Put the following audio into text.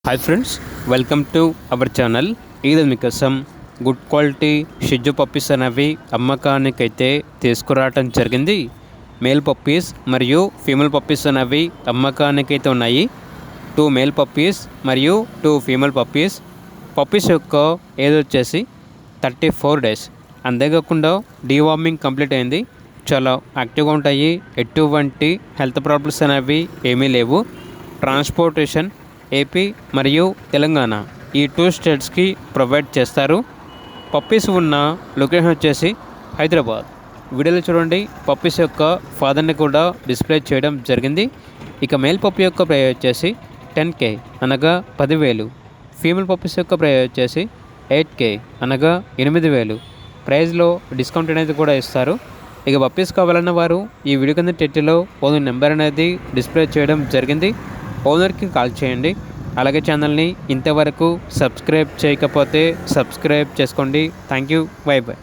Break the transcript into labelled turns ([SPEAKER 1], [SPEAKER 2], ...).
[SPEAKER 1] Hi friends, welcome to our channel. ఇది మీకోసం good quality షిజ్జు puppies అనేవి అమ్మకానికైతే తీసుకురావటం జరిగింది. మేల్ పప్పీస్ మరియు ఫీమేల్ పప్పీస్ అనేవి అమ్మకానికైతే ఉన్నాయి. 2 మేల్ పప్పీస్ మరియు 2 ఫీమేల్ పప్పీస్. పప్పీస్ యొక్క ఏజ్ వచ్చేసి 34 డేస్. అంతేకాకుండా డీవార్మింగ్ కంప్లీట్ అయింది. చాలా యాక్టివ్గా ఉంటాయి. ఎటువంటి హెల్త్ ప్రాబ్లమ్స్ అనేవి ఏమీ లేవు. ట్రాన్స్పోర్టేషన్ ఏపీ మరియు తెలంగాణ ఈ 2 స్టేట్స్కి ప్రొవైడ్ చేస్తారు. పప్పీస్ ఉన్న లొకేషన్ వచ్చేసి హైదరాబాద్. వీడియోలో చూడండి, పప్పీస్ యొక్క ఫాదర్ని కూడా డిస్ప్లే చేయడం జరిగింది. ఇక మేల్ పప్పీ యొక్క ప్రైస్ వచ్చేసి 10K అనగా 10,000. ఫీమేల్ పప్పీస్ యొక్క ప్రైస్ వచ్చేసి 8K అనగా 8,000. ప్రైస్లో డిస్కౌంట్ అనేది కూడా ఇస్తారు. ఇక పప్పీస్ కావాలన్న వారు ఈ వీడియో కింద టైటిల్లో ఓనర్ నెంబర్ అనేది డిస్ప్లే చేయడం జరిగింది. ఓనర్కి కాల్ చేయండి. అలాగే ఛానల్ని ఇంతవరకు సబ్స్క్రైబ్ చేయకపోతే సబ్స్క్రైబ్ చేసుకోండి. Thank you. By by.